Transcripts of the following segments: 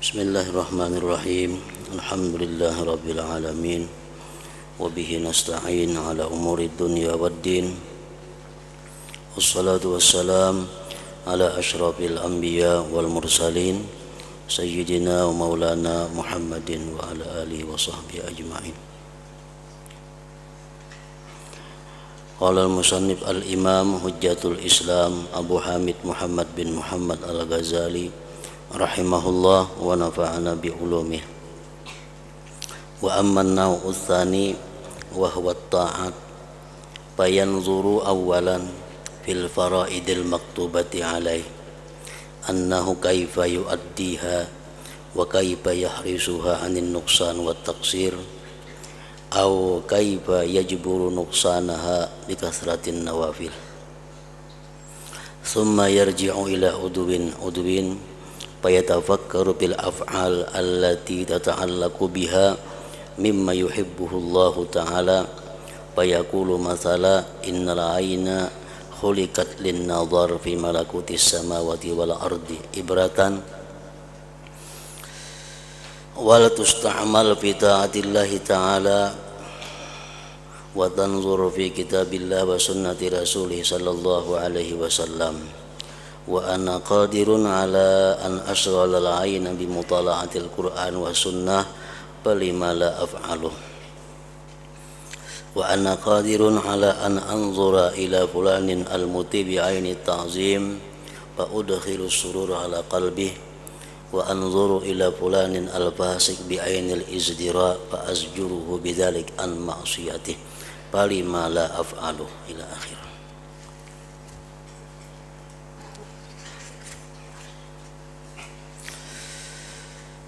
Bismillahirrahmanirrahim. Alhamdulillahirabbil alamin. Wa bihi nasta'in ala umuri dunya waddin. Wassalatu wassalam ala asyrafil anbiya wal mursalin sayyidina wa maulana Muhammadin wa ala alihi wa sahbihi ajma'in. Qala al-musannif al-imam hujjatul Islam Abu Hamid Muhammad bin Muhammad al-Ghazali rahimahullah wa nafa'ana bi ulumih. Wa amman naw'u tsani wa huwa at-ta'at fayanzuru awwalan fil fara'idil maktubati alaih annahu kaifa yu'addiha wa kaifa yahrisuha 'anil nuqsan wat taqsir aw kaifa yajburu nuqsanaha bi kasratin nawafil. Thumma yarji'u ila udwin fayatafakkaru bil af'al allati tata'allaqu biha mimma yuhibbuhu Allah ta'ala fayaqulu mathala innal ayna khuliqat lin nadhar fi malakutis samawati wal ardi ibratan wal tusta'mal fi ta'atillahi ta'ala wa tanzur fi kitabillah wa sunnati rasulih sallallahu alaihi wasallam. Wa ana qadirun ala an ashghala al-'ayna bi mutala'atil Qur'an wa sunnah falima la af'aluh. Wa ana qadirun ala an anzura ila fulanin al-muti bi 'aini ta'zim fa udkhilu surura ala qalbi wa anzuru ila fulanin al-fasik bi 'aini al-izdira fa azjuruhu bidzalik an ma'siyatihi falima la af'aluh ila akhir.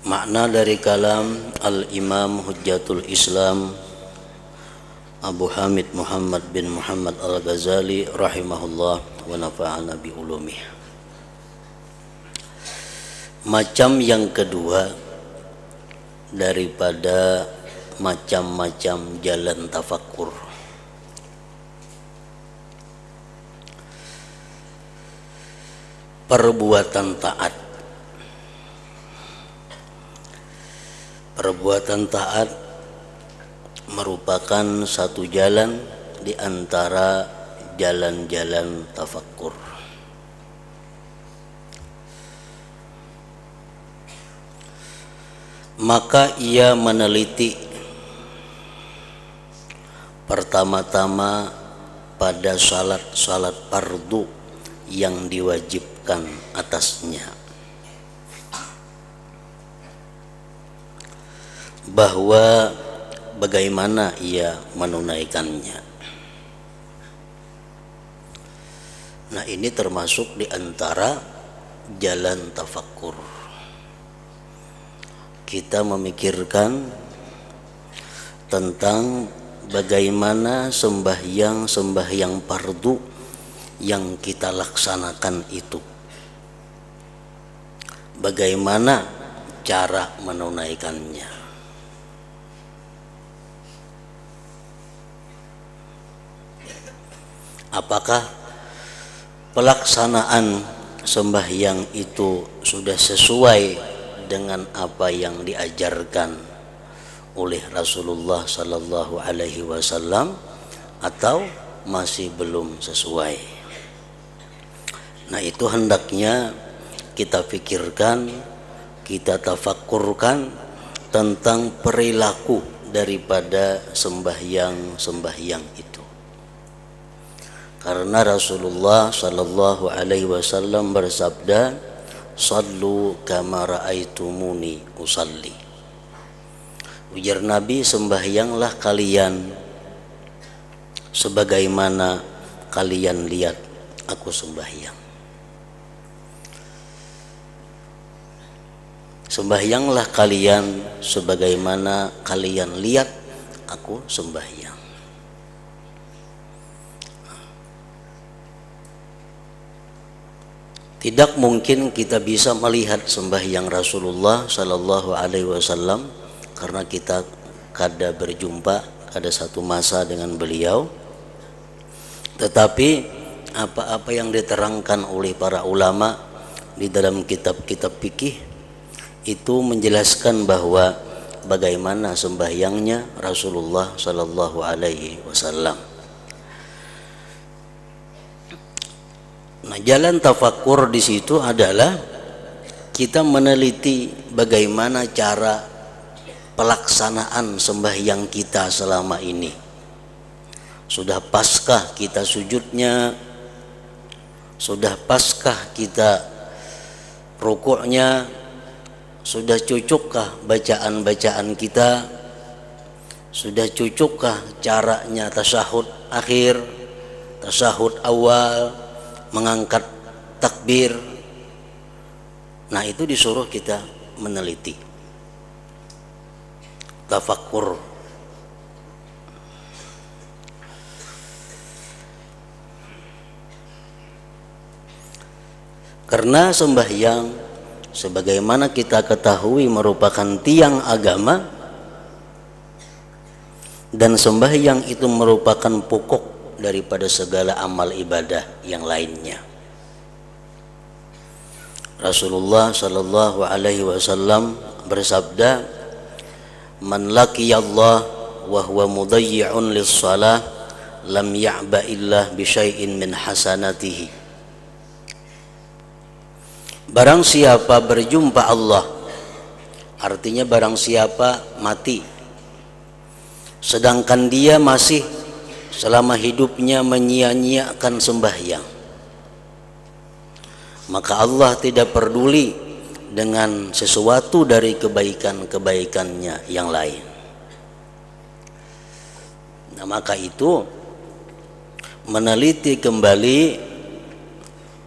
Makna dari kalam Al-Imam Hujjatul Islam Abu Hamid Muhammad bin Muhammad Al-Ghazali rahimahullah wa nafa'ana bi ulumih. Macam yang kedua daripada macam-macam jalan tafakkur, perbuatan taat. Perbuatan taat merupakan satu jalan di antara jalan-jalan tafakkur. Maka ia meneliti pertama-tama pada salat fardu yang diwajibkan atasnya, bahwa bagaimana ia menunaikannya. Nah, ini termasuk di antara jalan tafakkur. Kita memikirkan tentang bagaimana sembahyang fardu yang kita laksanakan itu, bagaimana cara menunaikannya. Apakah pelaksanaan sembahyang itu sudah sesuai dengan apa yang diajarkan oleh Rasulullah sallallahu alaihi wasallam atau masih belum sesuai? Nah, itu hendaknya kita pikirkan, kita tafakkurkan tentang perilaku daripada sembahyang itu. Karena Rasulullah sallallahu alaihi wasallam bersabda, "Shallu kama ra'aitumuni usalli." Ujar Nabi, sembahyanglah kalian sebagaimana kalian lihat aku sembahyang. Sembahyanglah kalian sebagaimana kalian lihat aku sembahyang. Tidak mungkin kita bisa melihat sembahyang Rasulullah sallallahu alaihi wasallam karena kita kada berjumpa, kada satu masa dengan beliau. Tetapi apa-apa yang diterangkan oleh para ulama di dalam kitab-kitab fikih itu menjelaskan bahwa bagaimana sembahyangnya Rasulullah Sallallahu Alaihi Wasallam. Nah, jalan tafakkur di situ adalah kita meneliti bagaimana cara pelaksanaan sembahyang kita selama ini. Sudah paskah kita sujudnya? Sudah paskah kita rukuknya? Sudah cukukkah bacaan-bacaan kita? Sudah cukukkah caranya tasyahud akhir, tasyahud awal, mengangkat takbir? Nah, itu disuruh kita meneliti, tafakkur. Karena sembahyang sebagaimana kita ketahui merupakan tiang agama, dan sembahyang itu merupakan pokok daripada segala amal ibadah yang lainnya. Rasulullah Sallallahu Alaihi Wasallam bersabda, "Man laqiyallah wa huwa mudayyi'un lis-shalah lam ya'ba illah bi syai'in min hasanatihi." Barang siapa berjumpa Allah, artinya barang siapa mati sedangkan dia masih selama hidupnya menyia-nyiakan sembahyang, maka Allah tidak peduli dengan sesuatu dari kebaikan-kebaikannya yang lain. Nah, maka itu meneliti kembali,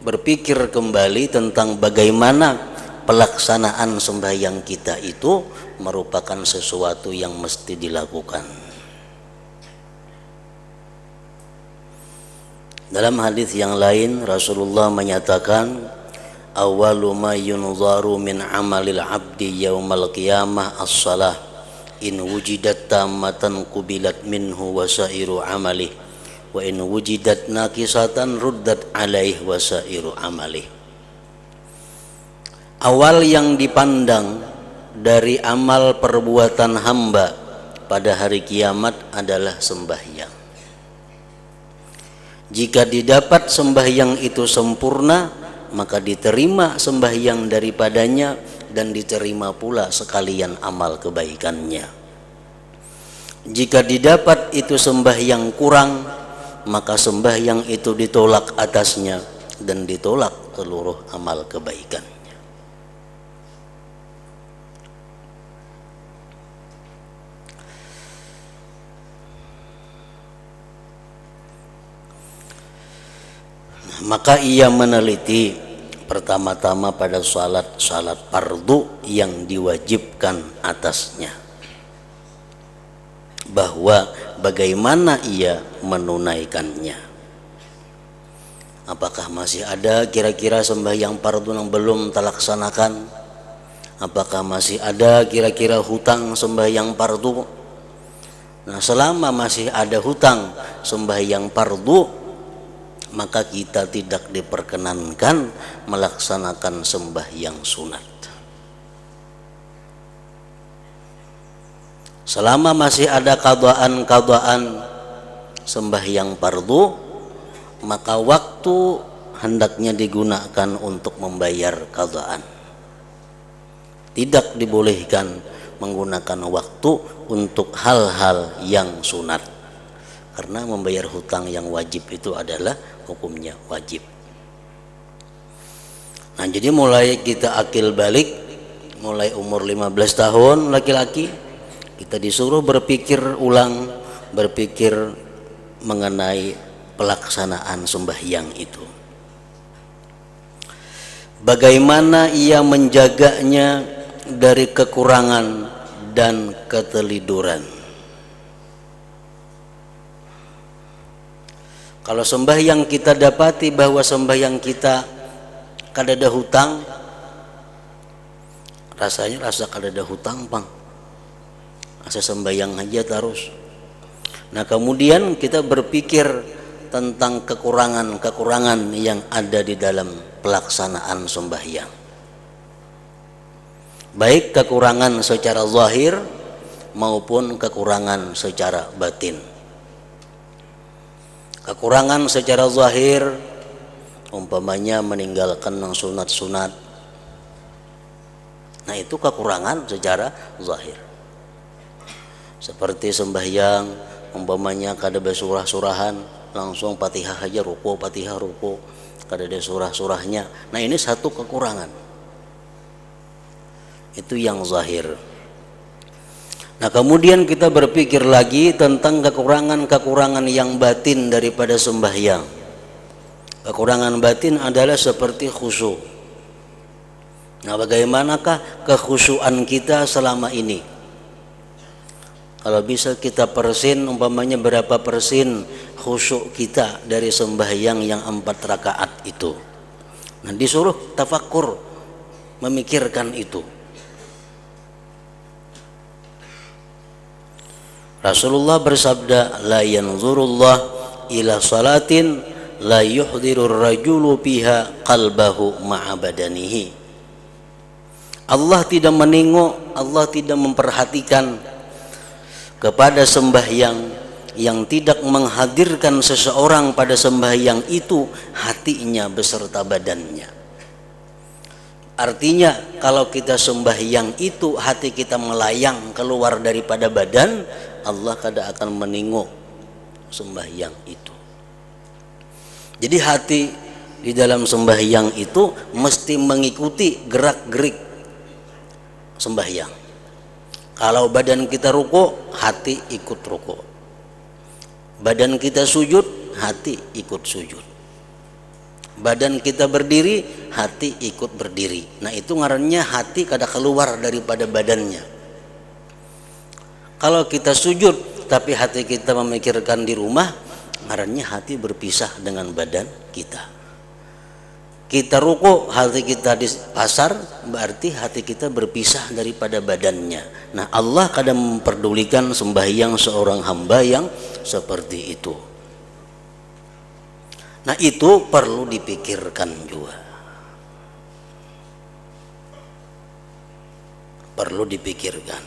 berpikir kembali tentang bagaimana pelaksanaan sembahyang kita itu merupakan sesuatu yang mesti dilakukan. Dalam hadis yang lain Rasulullah menyatakan, "Awwalu ma yunzaru min amalil 'abdi yaumal qiyamah as-shalah, in wujidat tammatan qubilat minhu wasairu amalih, wa in wujidat naqisatan ruddat alaih wasairu amalih." Awal yang dipandang dari amal perbuatan hamba pada hari kiamat adalah sembahyang. Jika didapat sembahyang itu sempurna, maka diterima sembahyang daripadanya dan diterima pula sekalian amal kebaikannya. Jika didapat itu sembahyang kurang, maka sembahyang itu ditolak atasnya dan ditolak seluruh amal kebaikan. Maka ia meneliti pertama-tama pada salat fardu yang diwajibkan atasnya, bahwa bagaimana ia menunaikannya. Apakah masih ada kira-kira sembahyang fardu yang belum terlaksanakan? Apakah masih ada kira-kira hutang sembahyang fardu? Nah, selama masih ada hutang sembahyang fardu, maka kita tidak diperkenankan melaksanakan sembahyang sunat. Selama masih ada qadaan sembahyang fardu, maka waktu hendaknya digunakan untuk membayar qadaan. Tidak dibolehkan menggunakan waktu untuk hal-hal yang sunat, karena membayar hutang yang wajib itu adalah hukumnya wajib. Nah, jadi mulai kita akil balik, mulai umur 15 tahun laki-laki, kita disuruh berpikir ulang, berpikir mengenai pelaksanaan sembahyang itu. Bagaimana ia menjaganya dari kekurangan dan keteliduran. Kalau sembahyang kita dapati bahwa sembahyang kita kadada hutang, rasanya rasa kadada hutang bang, asa sembahyang aja terus. Nah, kemudian kita berpikir tentang kekurangan-kekurangan yang ada di dalam pelaksanaan sembahyang. baik kekurangan secara zahir maupun kekurangan secara batin. Kekurangan secara zahir umpamanya meninggalkan yang sunat-sunat, nah itu kekurangan secara zahir. Seperti sembahyang umpamanya kada besurah-surahan, langsung Fatihah aja ruku, Fatihah ruku, kada ada surah-surahnya. Nah ini satu kekurangan, itu yang zahir. Nah kemudian kita berpikir lagi tentang kekurangan-kekurangan yang batin daripada sembahyang. Kekurangan batin adalah seperti khusyuk. Nah bagaimanakah kekhusyuan kita selama ini? Kalau bisa kita persin, umpamanya berapa persen khusyuk kita dari sembahyang yang 4 rakaat itu. Nah disuruh tafakkur, memikirkan itu. Rasulullah bersabda, la yanzurullah ila salatin la yuhdirur rajulu fiha qalbahu ma'a badanihi. Allah tidak menengok, Allah tidak memperhatikan kepada sembahyang yang tidak menghadirkan seseorang pada sembahyang itu hatinya beserta badannya. Artinya kalau kita sembahyang itu hati kita melayang keluar daripada badan, Allah kada akan menengok sembahyang itu. Jadi hati di dalam sembahyang itu mesti mengikuti gerak-gerik sembahyang. Kalau badan kita ruku, hati ikut ruku. Badan kita sujud, hati ikut sujud. Badan kita berdiri, hati ikut berdiri. Nah itu ngarannya hati kada keluar daripada badannya. Kalau kita sujud tapi hati kita memikirkan di rumah, ngarannya hati berpisah dengan badan kita. Kita ruku, hati kita di pasar, berarti hati kita berpisah daripada badannya. Nah Allah kadang memperdulikan sembahyang seorang hamba yang seperti itu. Nah itu perlu dipikirkan juga. Perlu dipikirkan.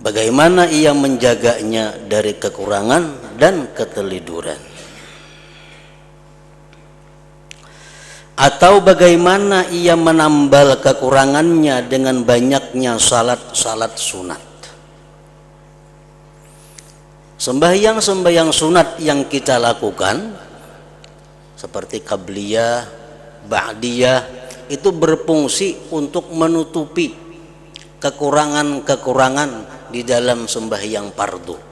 Bagaimana ia menjaganya dari kekurangan dan keteliduran. Atau bagaimana ia menambal kekurangannya dengan banyaknya salat-salat sunat. Sembahyang-sembahyang sunat yang kita lakukan seperti qabliyah, ba'diyah itu berfungsi untuk menutupi kekurangan-kekurangan di dalam sembahyang fardu.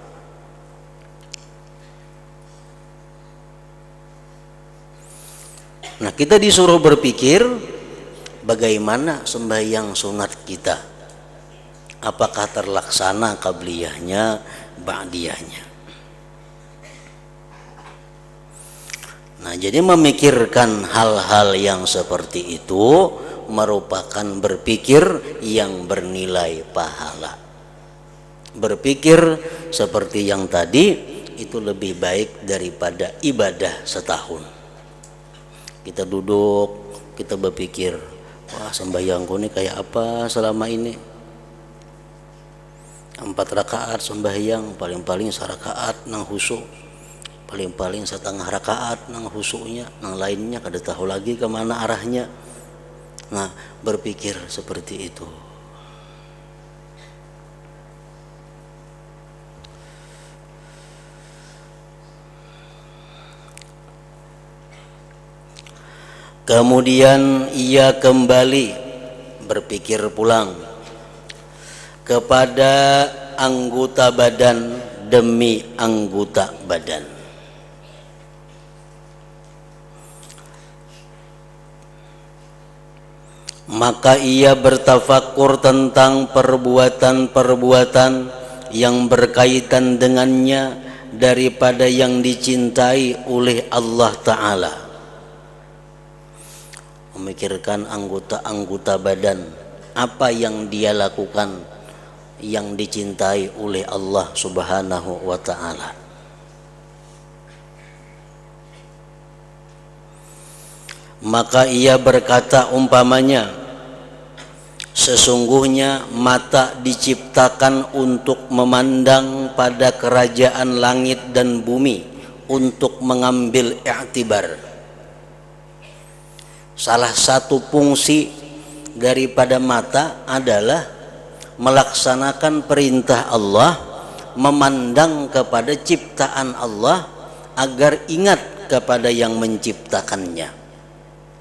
Nah kita disuruh berpikir bagaimana sembahyang sunat kita, apakah terlaksana qabliyahnya, ba'diyahnya. Nah jadi memikirkan hal-hal yang seperti itu merupakan berpikir yang bernilai pahala. Berpikir seperti yang tadi itu lebih baik daripada ibadah setahun. Kita duduk, kita berpikir, wah sembahyangku ini kayak apa selama ini. 4 rakaat sembahyang, paling-paling sarakaat nang husu, paling-paling setengah rakaat nang husunya, nang lainnya kada tahu lagi kemana arahnya. Nah berpikir seperti itu. Kemudian ia kembali berpikir pulang kepada anggota badan demi anggota badan. Maka ia bertafakur tentang perbuatan-perbuatan yang berkaitan dengannya daripada yang dicintai oleh Allah Ta'ala. Memikirkan anggota-anggota badan, apa yang dia lakukan yang dicintai oleh Allah Subhanahu wa Ta'ala. Maka ia berkata umpamanya, Sesungguhnya mata diciptakan untuk memandang pada kerajaan langit dan bumi, untuk mengambil i'tibar. Salah satu fungsi daripada mata adalah melaksanakan perintah Allah, memandang kepada ciptaan Allah agar ingat kepada yang menciptakannya.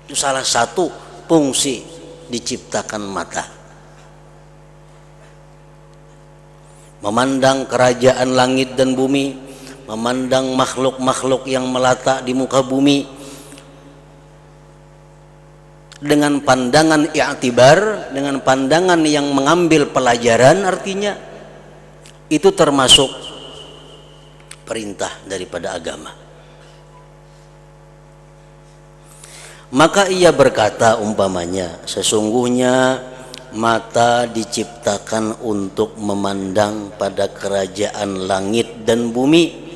Itu salah satu fungsi diciptakan mata. Memandang kerajaan langit dan bumi, memandang makhluk-makhluk yang melata di muka bumi dengan pandangan i'tibar, dengan pandangan yang mengambil pelajaran, artinya itu termasuk perintah daripada agama. Maka ia berkata umpamanya, sesungguhnya mata diciptakan untuk memandang pada kerajaan langit dan bumi,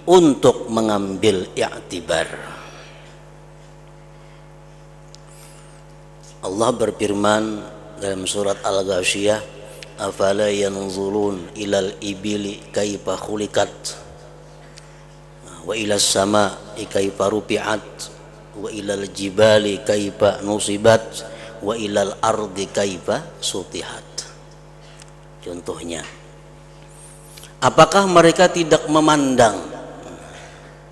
untuk mengambil i'tibar. Allah berfirman dalam surat Al-Ghasyiyah, afala yanzurun ilal ibili kaifa khuliqat wa ilas sama'i kaifa rufi'at wa ilal jibali kaifa nusibat wa ilal ardi kaifa sutihat. Contohnya, apakah mereka tidak memandang,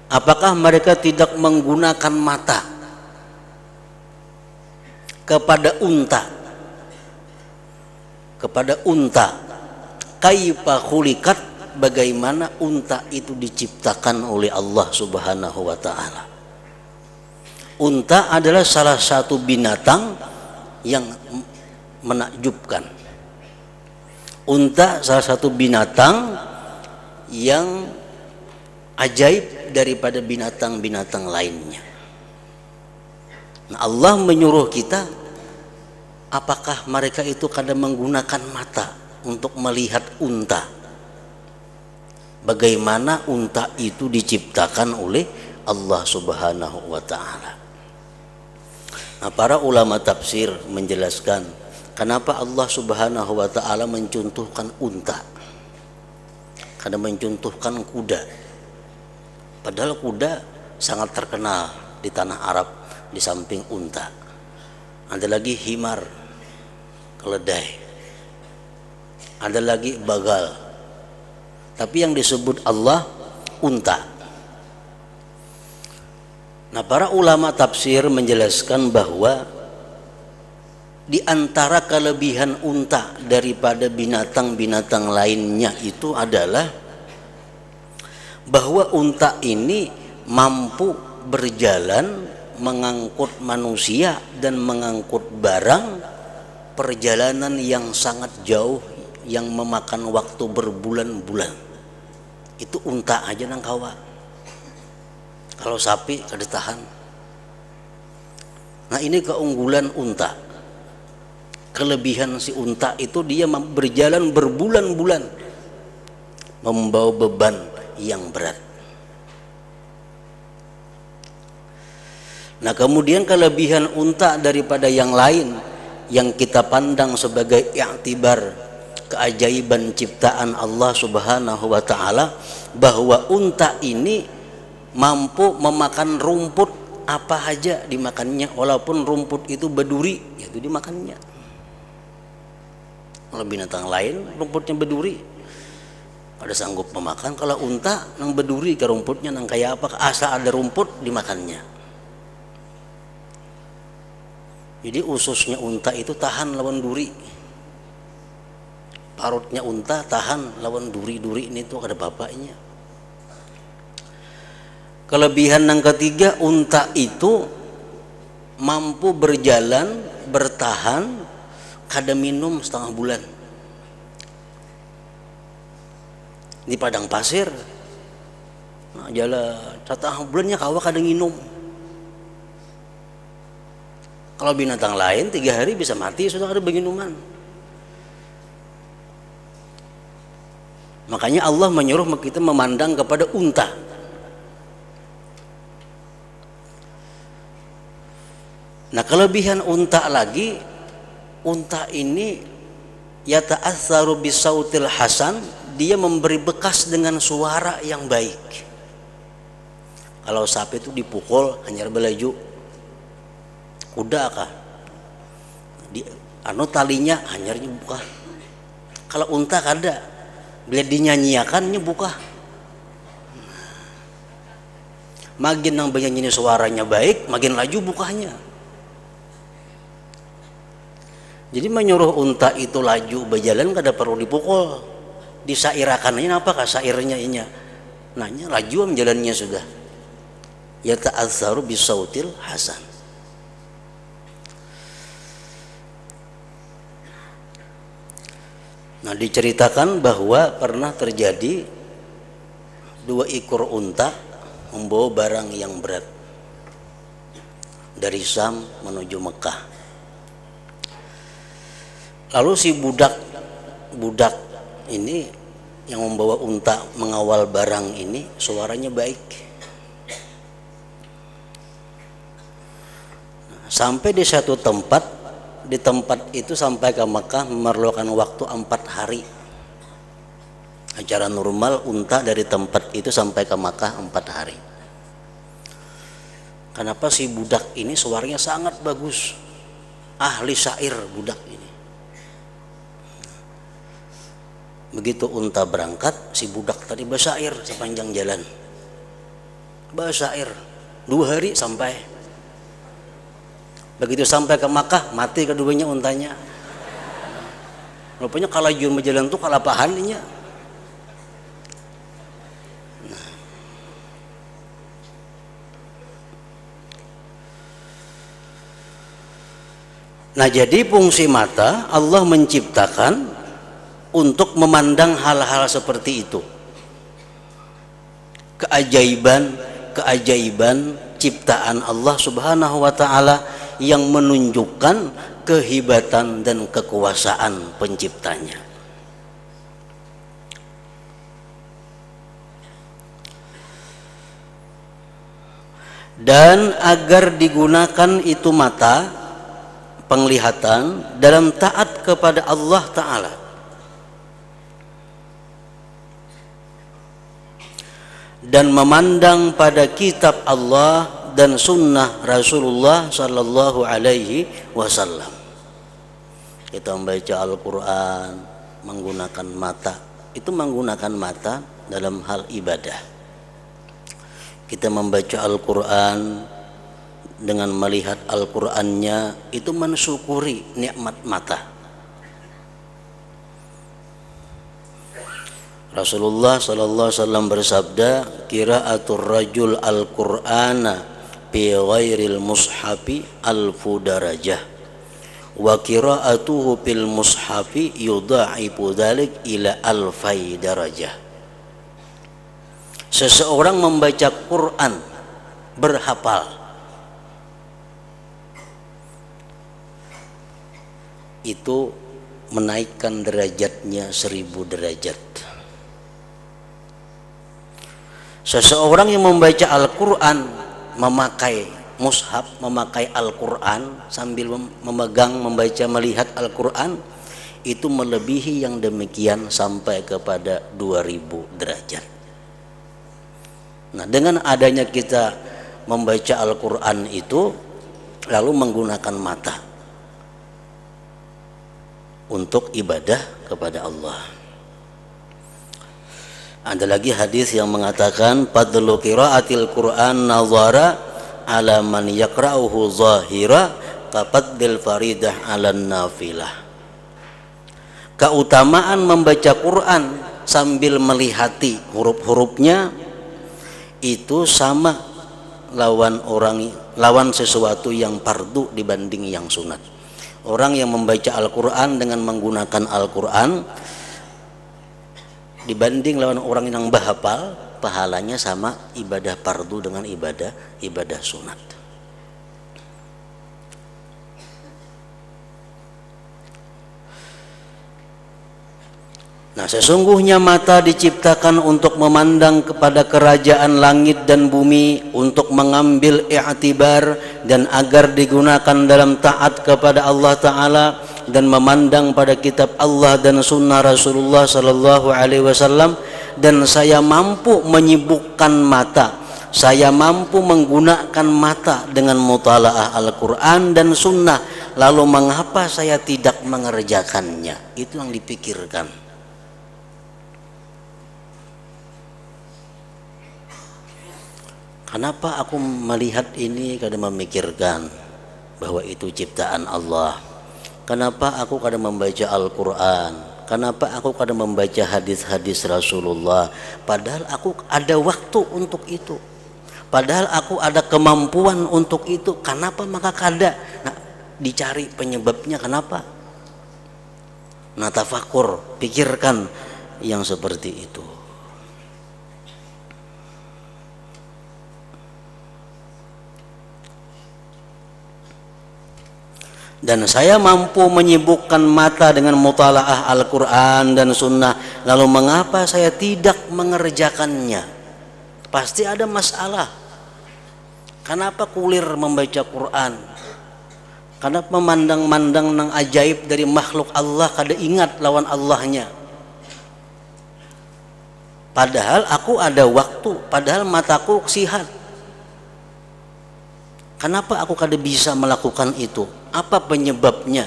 apakah mereka tidak menggunakan mata kepada unta kaifa khuliqat, bagaimana unta itu diciptakan oleh Allah Subhanahu wa taala. Unta adalah salah satu binatang yang menakjubkan. Unta salah satu binatang yang ajaib daripada binatang-binatang lainnya. Nah, Allah menyuruh kita, apakah mereka itu kadang menggunakan mata untuk melihat unta? Bagaimana unta itu diciptakan oleh Allah Subhanahu wa taala. Nah, para ulama tafsir menjelaskan kenapa Allah Subhanahu wa taala mencontohkan unta, karena mencontohkan kuda. Padahal kuda sangat terkenal di tanah Arab di samping unta. Ada lagi himar, keledai. Ada lagi bagal. Tapi yang disebut Allah unta. Nah, para ulama tafsir menjelaskan bahwa di antara kelebihan unta daripada binatang-binatang lainnya itu adalah bahwa unta ini mampu berjalan, mengangkut manusia dan mengangkut barang perjalanan yang sangat jauh, yang memakan waktu berbulan-bulan. Itu unta aja nang kawa. Kalau sapi kada tahan. Nah, ini keunggulan unta. Kelebihan si unta itu dia berjalan berbulan-bulan membawa beban yang berat. Nah, kemudian kelebihan unta daripada yang lain yang kita pandang sebagai i'tibar, keajaiban ciptaan Allah Subhanahu wa taala, bahwa unta ini mampu memakan rumput apa aja dimakannya, walaupun rumput itu berduri, itu dimakannya. Kalau binatang lain rumputnya berduri ada sanggup memakan, kalau unta nang berduri ke rumputnya nang kayak apa, asal ada rumput dimakannya. Jadi ususnya unta itu tahan lawan duri, parutnya unta tahan lawan duri-duri ini tuh ada bapaknya. Kelebihan yang ketiga, unta itu mampu berjalan, bertahan, kada minum setengah bulan di padang pasir. Nah, jalan setengah bulannya kawa kada minum. Kalau binatang lain 3 hari bisa mati sudah ada minuman. Makanya Allah menyuruh kita memandang kepada unta. Nah, kelebihan unta lagi, unta ini yata'atsaru bisautil hasan, dia memberi bekas dengan suara yang baik. Kalau sapi itu dipukul hanyar belaju, kuda kah di talinya hanyarnya buka. Kalau unta kada, bila dinyanyiakannya buka. Makin yang penyanyi suaranya baik, makin laju bukanya. Jadi menyuruh unta itu laju berjalan kada perlu dipukul. Disairakannya apakah sairnya inya? Nanya laju jalannya sudah. Ya ta'azzaru bisautil hasan. Nah, diceritakan bahwa pernah terjadi 2 ekor unta membawa barang yang berat dari Syam menuju Mekah. Lalu si budak ini yang membawa unta mengawal barang ini suaranya baik. Sampai di satu tempat, di tempat itu sampai ke Mekah memerlukan waktu 4 hari. Acara normal unta dari tempat itu sampai ke Makkah 4 hari. Kenapa si budak ini suaranya sangat bagus, ahli syair budak ini. Begitu unta berangkat, si budak tadi bersyair sepanjang jalan, bersyair 2 hari sampai. Begitu sampai ke Makkah, mati keduanya untanya. Rupanya kalau jun berjalan tuh kalapahan inya. Nah, jadi fungsi mata Allah menciptakan untuk memandang hal-hal seperti itu. Keajaiban ciptaan Allah Subhanahu wa taala yang menunjukkan kehebatan dan kekuasaan penciptanya. Dan agar digunakan itu mata penglihatan dalam taat kepada Allah Ta'ala, dan memandang pada kitab Allah dan sunnah Rasulullah Sallallahu Alaihi Wasallam. Kita membaca Al-Quran menggunakan mata, itu menggunakan mata dalam hal ibadah. Kita membaca Al-Quran dengan melihat Al-Qur'annya, itu mensyukuri nikmat mata. Rasulullah sallallahu alaihi wasallam bersabda, qiraatul rajul al-Qur'ana bi ghairil mushafi alfu darajah wa qiraatuhu bil mushafi yudha'ifu dzalik ila alfai darajah. Seseorang membaca Quran berhafal, itu menaikkan derajatnya 1000 derajat. Seseorang yang membaca Al-Quran, memakai mushaf, memakai Al-Quran sambil memegang, membaca, melihat Al-Quran, itu melebihi yang demikian sampai kepada 2000 derajat. Nah, dengan adanya kita membaca Al-Quran itu lalu menggunakan mata untuk ibadah kepada Allah. Ada lagi hadis yang mengatakan fadlu qiraatil Qur'an nazara ala man yaqra'uhu zahira kafadlil faridah 'alan nafilah. Keutamaan membaca Quran sambil melihati huruf-hurufnya itu sama lawan sesuatu yang fardu dibanding yang sunat. Orang yang membaca Al-Quran dengan menggunakan Al-Quran dibanding lawan orang yang bahapal, pahalanya sama ibadah fardu dengan ibadah sunat. Nah, sesungguhnya mata diciptakan untuk memandang kepada kerajaan langit dan bumi, untuk mengambil i'tibar dan agar digunakan dalam taat kepada Allah Ta'ala, dan memandang pada kitab Allah dan sunnah Rasulullah sallallahu alaihi wasallam, dan saya mampu menyibukkan mata, saya mampu menggunakan mata dengan mutalaah Al-Quran dan sunnah, lalu mengapa saya tidak mengerjakannya? Itu yang dipikirkan. Kenapa aku melihat ini kadang memikirkan bahwa itu ciptaan Allah? Kenapa aku kadang membaca Al-Quran? Kenapa aku kadang membaca hadis-hadis Rasulullah? Padahal aku ada waktu untuk itu. Padahal aku ada kemampuan untuk itu. Kenapa maka kada? Nah, dicari penyebabnya kenapa? Nah, tafakur, pikirkan yang seperti itu. Dan saya mampu menyibukkan mata dengan mutalaah Al-Quran dan sunnah, lalu mengapa saya tidak mengerjakannya? Pasti ada masalah. Kenapa kulir membaca Quran? Kenapa memandang-mandang nang ajaib dari makhluk Allah kada ingat lawan Allahnya? Padahal aku ada waktu, padahal mataku sihat. Kenapa aku kada bisa melakukan itu? Apa penyebabnya?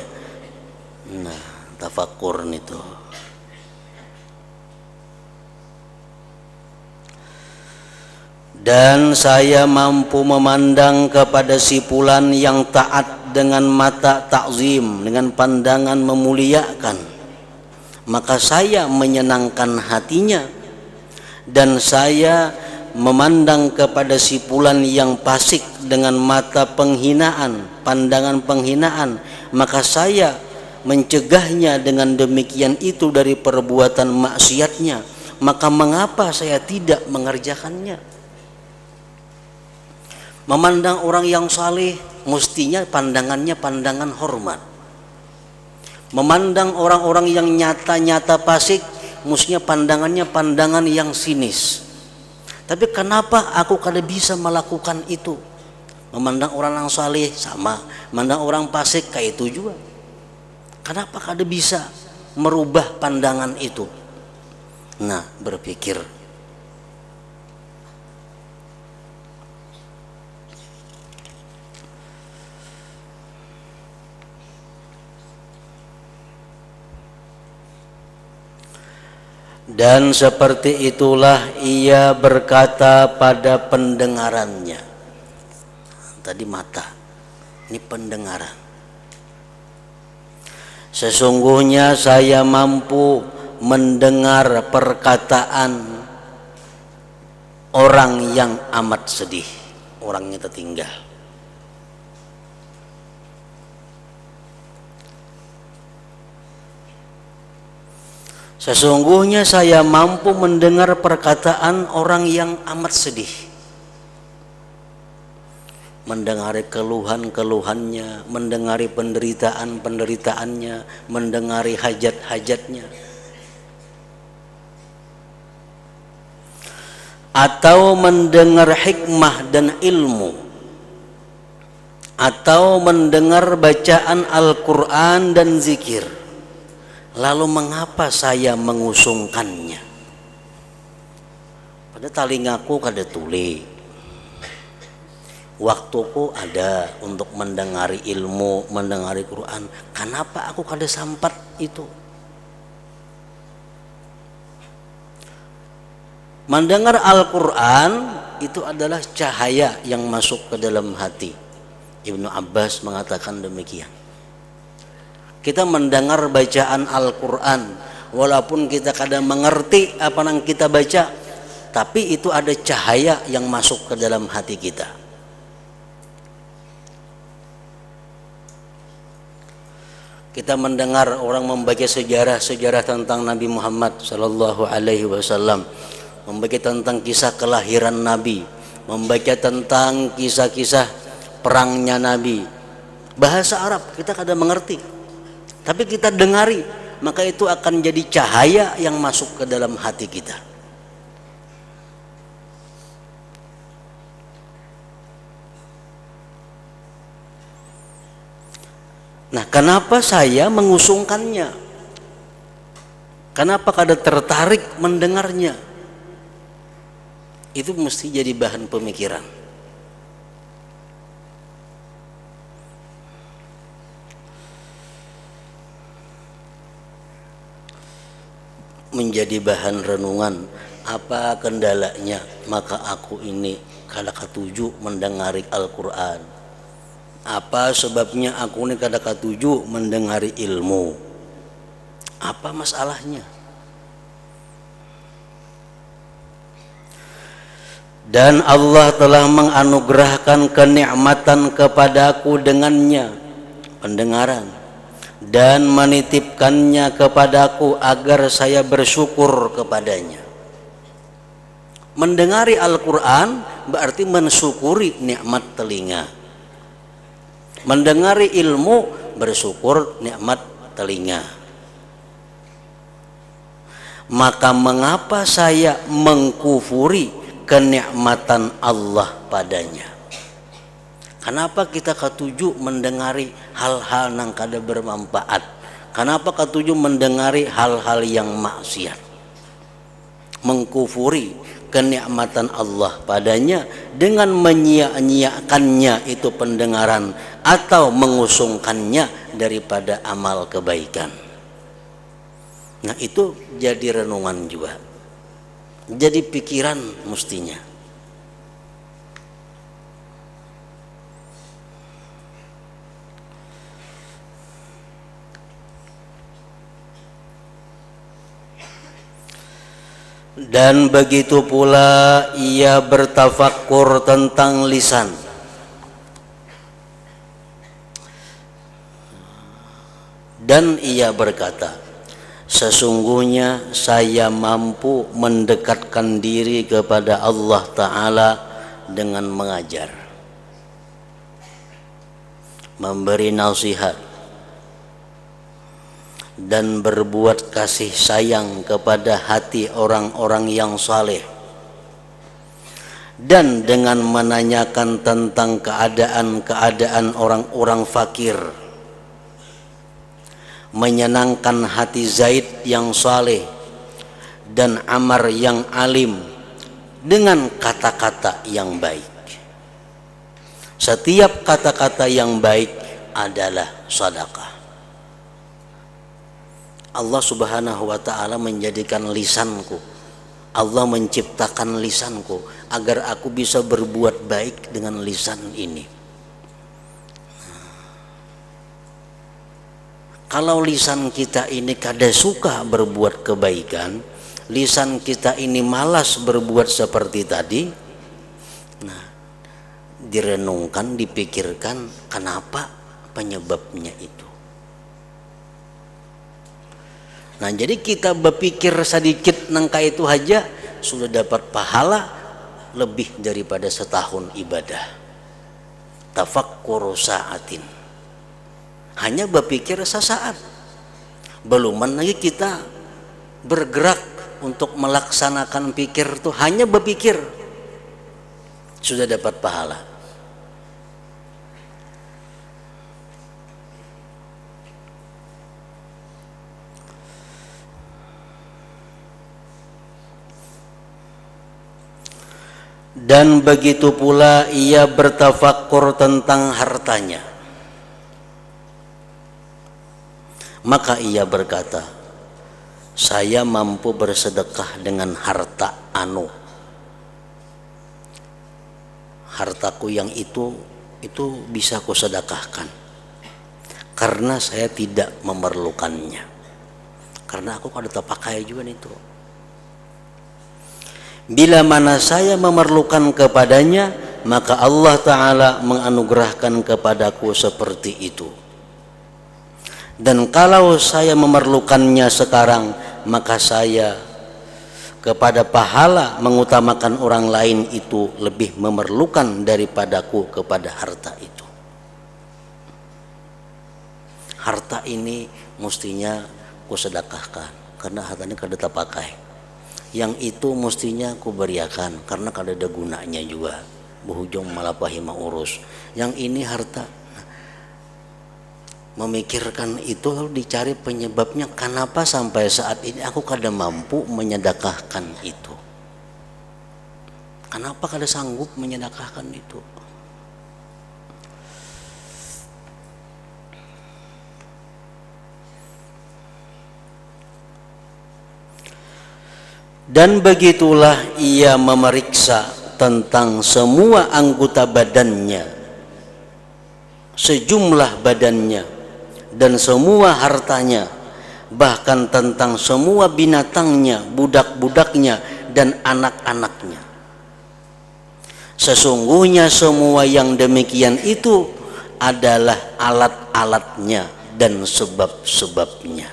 Nah, tafakur itu. Dan saya mampu memandang kepada si fulan yang taat dengan mata takzim, dengan pandangan memuliakan, maka saya menyenangkan hatinya. Dan saya memandang kepada si fulan yang fasik dengan mata penghinaan, pandangan penghinaan, maka saya mencegahnya dengan demikian itu dari perbuatan maksiatnya. Maka mengapa saya tidak mengerjakannya? Memandang orang yang saleh mestinya pandangannya pandangan hormat. Memandang orang-orang yang nyata-nyata fasik mestinya pandangannya pandangan yang sinis. Tapi kenapa aku kada bisa melakukan itu? Memandang orang yang saleh sama, memandang orang fasik kayak itu juga. Kenapa kada bisa merubah pandangan itu? Nah, berpikir. Dan seperti itulah ia berkata pada pendengarannya. Tadi mata, ini pendengaran. Sesungguhnya saya mampu mendengar perkataan orang yang amat sedih, orangnya tertinggal. Sesungguhnya saya mampu mendengar perkataan orang yang amat sedih, mendengari keluhan-keluhannya, mendengari penderitaan-penderitaannya, mendengari hajat-hajatnya. Atau mendengar hikmah dan ilmu, atau mendengar bacaan Al-Quran dan zikir. Lalu mengapa saya mengusungkannya? Pada telingaku kada tuli, waktuku ada untuk mendengari ilmu, mendengari Quran. Kenapa aku kada sampat itu? Mendengar Al-Quran itu adalah cahaya yang masuk ke dalam hati. Ibnu Abbas mengatakan demikian. Kita mendengar bacaan Al-Quran, walaupun kita kadang mengerti apa yang kita baca, tapi itu ada cahaya yang masuk ke dalam hati kita. Kita mendengar orang membaca sejarah-sejarah tentang Nabi Muhammad sallallahu alaihi wasallam, membaca tentang kisah kelahiran Nabi, membaca tentang kisah-kisah perangnya Nabi. Bahasa Arab kita kadang mengerti, tapi kita dengari, maka itu akan jadi cahaya yang masuk ke dalam hati kita. Nah, kenapa saya mengusungkannya? Kenapa kada tertarik mendengarnya? Itu mesti jadi bahan pemikiran. Menjadi bahan renungan, apa kendalanya maka aku ini kada katuju mendengari Al-Quran? Apa sebabnya aku ini kada katuju mendengari ilmu? Apa masalahnya? Dan Allah telah menganugerahkan kenikmatan kepadaku dengannya, pendengaran, dan menitipkannya kepadaku agar saya bersyukur kepadanya. Mendengari Al-Quran berarti mensyukuri nikmat telinga. Mendengari ilmu bersyukur nikmat telinga. Maka mengapa saya mengkufuri kenikmatan Allah padanya? Kenapa kita katuju mendengari hal-hal yang kada bermanfaat? Kenapa katuju mendengari hal-hal yang maksiat? Mengkufuri kenikmatan Allah padanya dengan menyia-nyiakannya itu pendengaran atau mengusungkannya daripada amal kebaikan. Nah, itu jadi renungan juga, jadi pikiran mestinya. Dan begitu pula ia bertafakkur tentang lisan. Dan ia berkata, sesungguhnya saya mampu mendekatkan diri kepada Allah Ta'ala dengan mengajar, memberi nasihat, dan berbuat kasih sayang kepada hati orang-orang yang saleh, dan dengan menanyakan tentang keadaan orang-orang fakir, menyenangkan hati Zaid yang saleh dan Amr yang alim dengan kata-kata yang baik. Setiap kata-kata yang baik adalah sedekah. Allah Subhanahu wa Ta'ala menjadikan lisanku, Allah menciptakan lisanku agar aku bisa berbuat baik dengan lisan ini. Kalau lisan kita ini kada suka berbuat kebaikan, lisan kita ini malas berbuat seperti tadi, nah, direnungkan, dipikirkan kenapa penyebabnya itu. Nah, jadi kita berpikir sedikit nangka itu aja sudah dapat pahala lebih daripada setahun ibadah. Tafakkuru sa'atin. Hanya berpikir sesaat. Belum lagi kita bergerak untuk melaksanakan pikir itu, hanya berpikir sudah dapat pahala. Dan begitu pula ia bertafakkur tentang hartanya. Maka ia berkata, saya mampu bersedekah dengan harta anu. Hartaku yang itu bisa ku sedekahkan. Karena saya tidak memerlukannya. Karena aku kada terpakai juga itu. Bila mana saya memerlukan kepadanya, maka Allah Ta'ala menganugerahkan kepadaku seperti itu. Dan kalau saya memerlukannya sekarang, maka saya kepada pahala mengutamakan orang lain itu lebih memerlukan daripadaku kepada harta itu. Harta ini mestinya ku sedekahkan karena hartanya kada terpakai. Yang itu mestinya ku beriakan karena kada ada gunanya juga, berujung malah pahima urus. Yang ini harta memikirkan itu lalu dicari penyebabnya, kenapa sampai saat ini aku kada mampu menyedekahkan itu, kenapa kada sanggup menyedekahkan itu. Dan begitulah ia memeriksa tentang semua anggota badannya, sejumlah badannya dan semua hartanya, bahkan tentang semua binatangnya, budak-budaknya dan anak-anaknya. Sesungguhnya semua yang demikian itu adalah alat-alatnya dan sebab-sebabnya,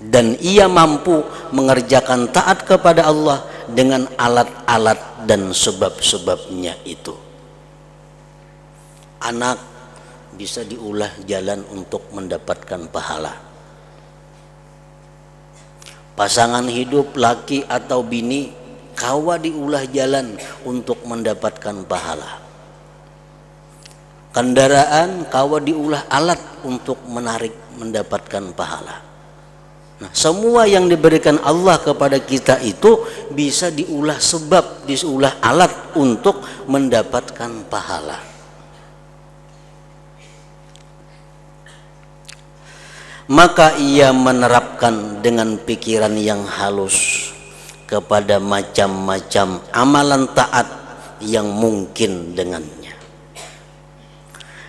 dan ia mampu mengerjakan taat kepada Allah dengan alat-alat dan sebab-sebabnya itu. Anak bisa diulah jalan untuk mendapatkan pahala. Pasangan hidup laki atau bini kawa diulah jalan untuk mendapatkan pahala. Kendaraan kawa diulah alat untuk menarik mendapatkan pahala. Nah, semua yang diberikan Allah kepada kita itu bisa diulah sebab, diulah alat untuk mendapatkan pahala. Maka ia menerapkan dengan pikiran yang halus kepada macam-macam amalan taat yang mungkin dengannya.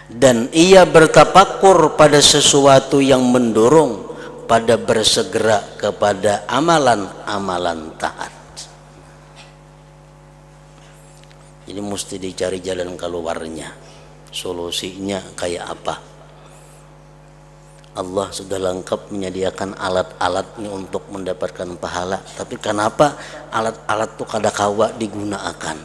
Dan ia bertafakur pada sesuatu yang mendorong pada bersegera kepada amalan-amalan taat. Jadi mesti dicari jalan keluarnya, solusinya kayak apa. Allah sudah lengkap menyediakan alat-alatnya untuk mendapatkan pahala, tapi kenapa alat-alat itu kada kawa digunakan?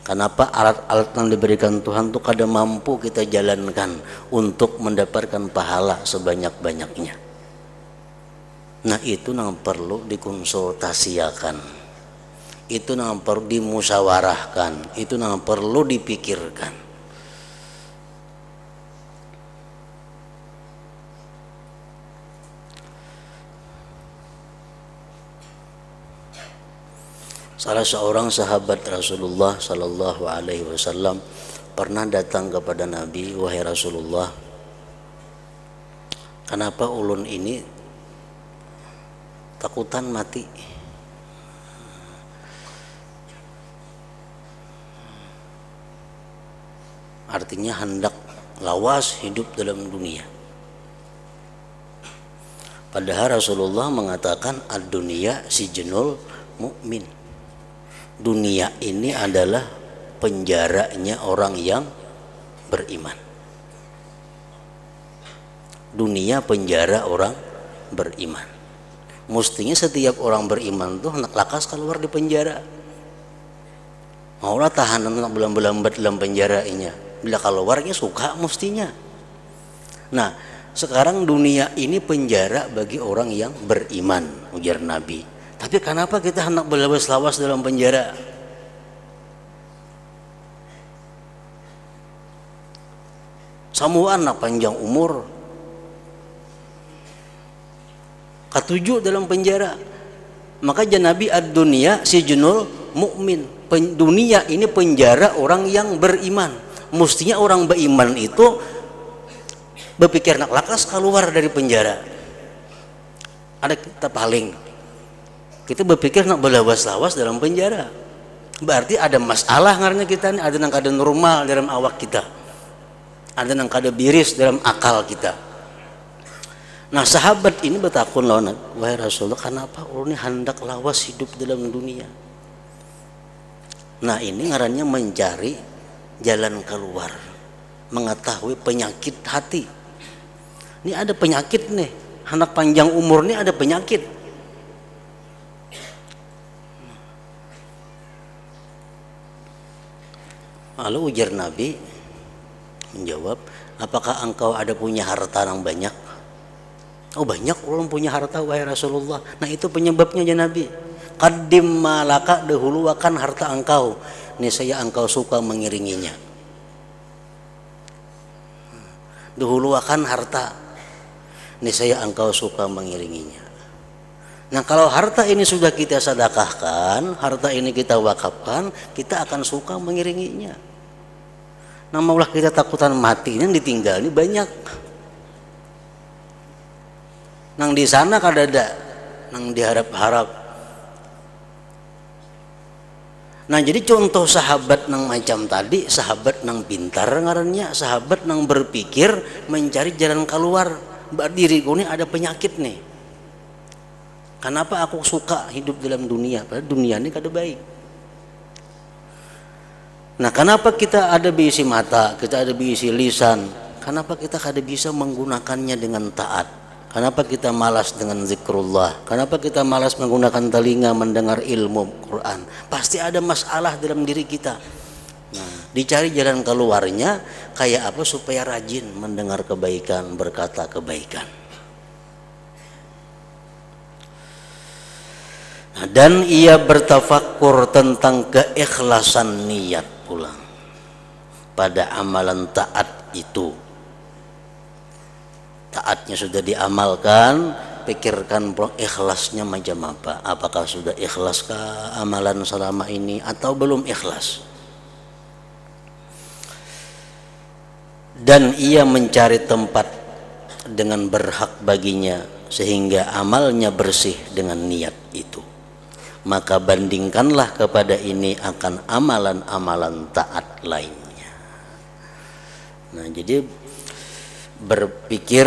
Kenapa alat-alat yang diberikan Tuhan itu kada mampu kita jalankan untuk mendapatkan pahala sebanyak-banyaknya? Nah, itu yang perlu dikonsultasikan, itu yang perlu dimusyawarahkan, itu yang perlu dipikirkan. Salah seorang sahabat Rasulullah Sallallahu Alaihi Wasallam pernah datang kepada Nabi, wahai Rasulullah, kenapa ulun ini takutan mati? Artinya hendak lawas hidup dalam dunia. Padahal Rasulullah mengatakan ad-dunya sijnul mukmin. Dunia ini adalah penjaranya orang yang beriman. Dunia penjara orang beriman. Mestinya setiap orang beriman tuh hendak lakas keluar di penjara. Maulah tahanan hendak belambat dalam penjaranya. Bila keluarnya suka mestinya. Nah, sekarang dunia ini penjara bagi orang yang beriman, ujar Nabi. Tapi kenapa kita hendak berlawas-lawas dalam penjara? Semua anak panjang umur, ketujuh dalam penjara. Maka Nabi ad-dunya sijnul mukmin. Dunia ini penjara orang yang beriman. Mestinya orang beriman itu berpikir nak lakas keluar dari penjara. Ada kita paling, kita berpikir nak berlawas-lawas dalam penjara. Berarti ada masalah karena kita ini, ada yang kada normal dalam awak kita, ada yang kada biris dalam akal kita. Nah, sahabat ini bertakun lawan, wahai Rasulullah, kenapa ulun ini hendak lawas hidup dalam dunia? Nah, ini ngarannya mencari jalan keluar, mengetahui penyakit hati. Ini ada penyakit nih, anak panjang umur ini ada penyakit. Lalu ujar Nabi menjawab, apakah engkau ada punya harta yang banyak? Oh, banyak orang punya harta, wahai Rasulullah. Nah, itu penyebabnya ya Nabi. Qaddim malaka, dahulukan harta engkau, niscaya engkau suka mengiringinya. Dahuluakan harta, niscaya engkau suka mengiringinya. Nah kalau harta ini sudah kita sedekahkan, harta ini kita wakafkan, kita akan suka mengiringinya. Nah maulah kita takutan mati, yang ditinggal ini banyak. Nang di sana kadada, nang diharap-harap. Nah jadi contoh sahabat nang macam tadi, sahabat nang pintar ngarannya, sahabat nang berpikir mencari jalan keluar. Mbak diriku ini ada penyakit nih. Kenapa aku suka hidup dalam dunia? Padahal dunia ini kada baik. Nah kenapa kita ada bisi mata, kita ada bisi lisan? Kenapa kita kada bisa menggunakannya dengan taat? Kenapa kita malas dengan zikrullah? Kenapa kita malas menggunakan telinga mendengar ilmu Quran? Pasti ada masalah dalam diri kita. Nah, dicari jalan keluarnya kayak apa supaya rajin mendengar kebaikan, berkata kebaikan. Nah, dan ia bertafakur tentang keikhlasan niat pula pada amalan taat itu. Taatnya sudah diamalkan, pikirkan ikhlasnya macam apa. Apakah sudah ikhlaskah amalan selama ini atau belum ikhlas? Dan ia mencari tempat dengan berhak baginya sehingga amalnya bersih dengan niat itu. Maka bandingkanlah kepada ini akan amalan-amalan taat lainnya. Nah, jadi berpikir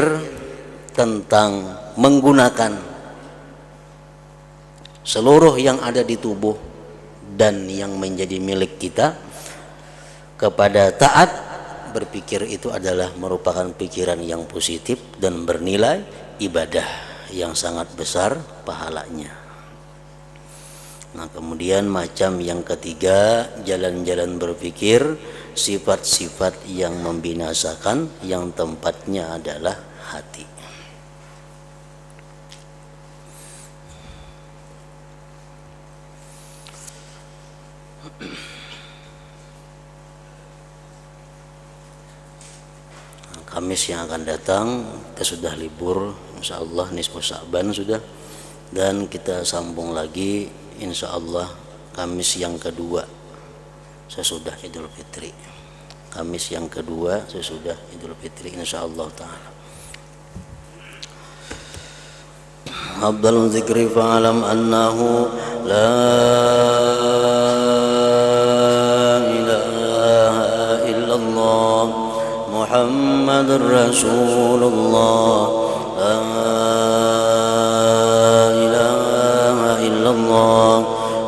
tentang menggunakan seluruh yang ada di tubuh dan yang menjadi milik kita kepada taat, berpikir itu adalah merupakan pikiran yang positif dan bernilai ibadah yang sangat besar pahalanya. Nah kemudian macam yang ketiga, jalan-jalan berpikir sifat-sifat yang membinasakan yang tempatnya adalah hati. Kamis yang akan datang kita sudah libur, insya Allah nisfu Sya'ban sudah, dan kita sambung lagi insya Allah Kamis yang kedua sesudah Idul Fitri. Kamis yang kedua sesudah Idul Fitri insya Allah ta'ala. Abdul zikri fa'alam annahu la ilaha illallah Muhammadur Rasulullah, la ilaha illallah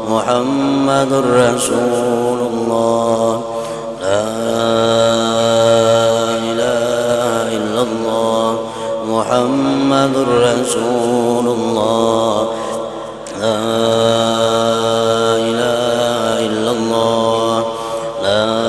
Muhammadur Rasulullah, la ilaha illallah Muhammadur Rasulullah, la ilaha illallah, la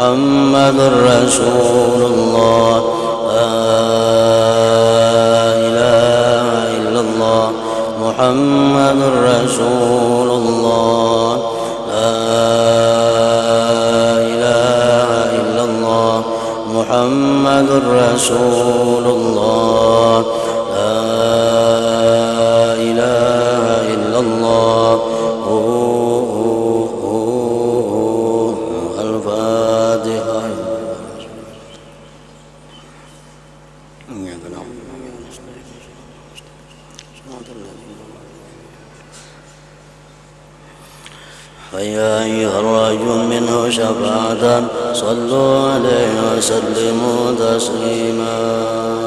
Muhammadur Rasulullah, la ilaha illallah Muhammadur Rasulullah, la ilaha illallah Muhammadur Rasulullah, la ilaha illallah. فيا أيها الراجون منه شفاعة صلوا عليه وسلموا تسليما